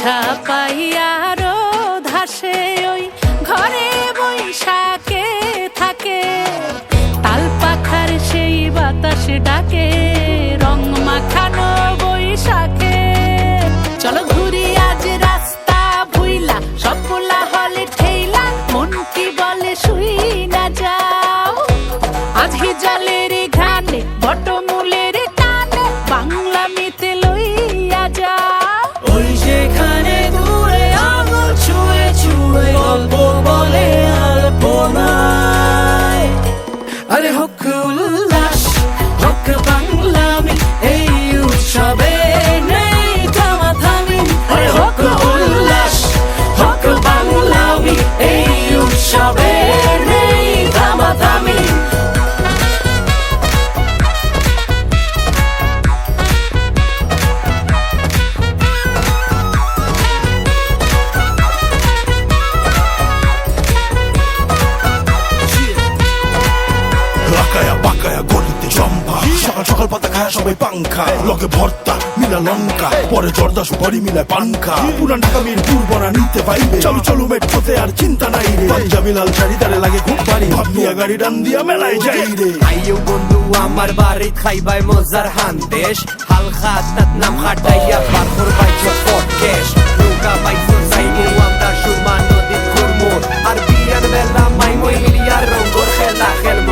ছাপাইয়ারো ধাসে ওই ঘরে বৈশাখে থাকে তাল পাখার সেই বাতাস ডাকে রং মাখানো বৈশাখে চলো ঘুরি আজ রাস্তা ভুইলা সব পোলা হলে ঠেইলা মন কি বলে শুই না যাও আজহি জলের ঘানে বটমূলের টানে বাংলা মিতে লইয়া যাও ওই যেখানে দূরে আঙুল ছুঁয়ে ছুঁয়ে গল্প বলে আলপনায় আরে হোক উল্লাস হোক বাংলামি এই উৎসবে নেই থামাথামি আরে হোক উল্লাস হোক বাংলামি এই উৎসবে নেই থামাথামি লাকায়া বাকায়া গলিতে চম্পা সকাল সকাল পাতা খায় সবাই পাংখা লগে ভর্তা মিলা লঙ্কা পরে জর্দা সুপারি মিলায় পানখা পুরান ঢাকা মিরপুর বনা নিতে পাইবে চলো চলো মেট্রোতে আর চিন্তা নাই রে পাঞ্জাবি লাল শাড়ি তারে লাগে খুব বাড়ি ভাবনিয়া গাড়ি ডান দিয়া মেলায় যাই রে আইও বন্ধু আমার বাড়ি খাইবাই মজার হান্দেশ হালকা তাত নাম খাটাইয়া পাথর বাইছো পটকেশ নৌকা বাইছো যাইবো আমরা সুরমা নদীর ঘুরমো আর বিয়ার বেলা মাইমই মিলিয়া রঙ্গর খেলা খেলবো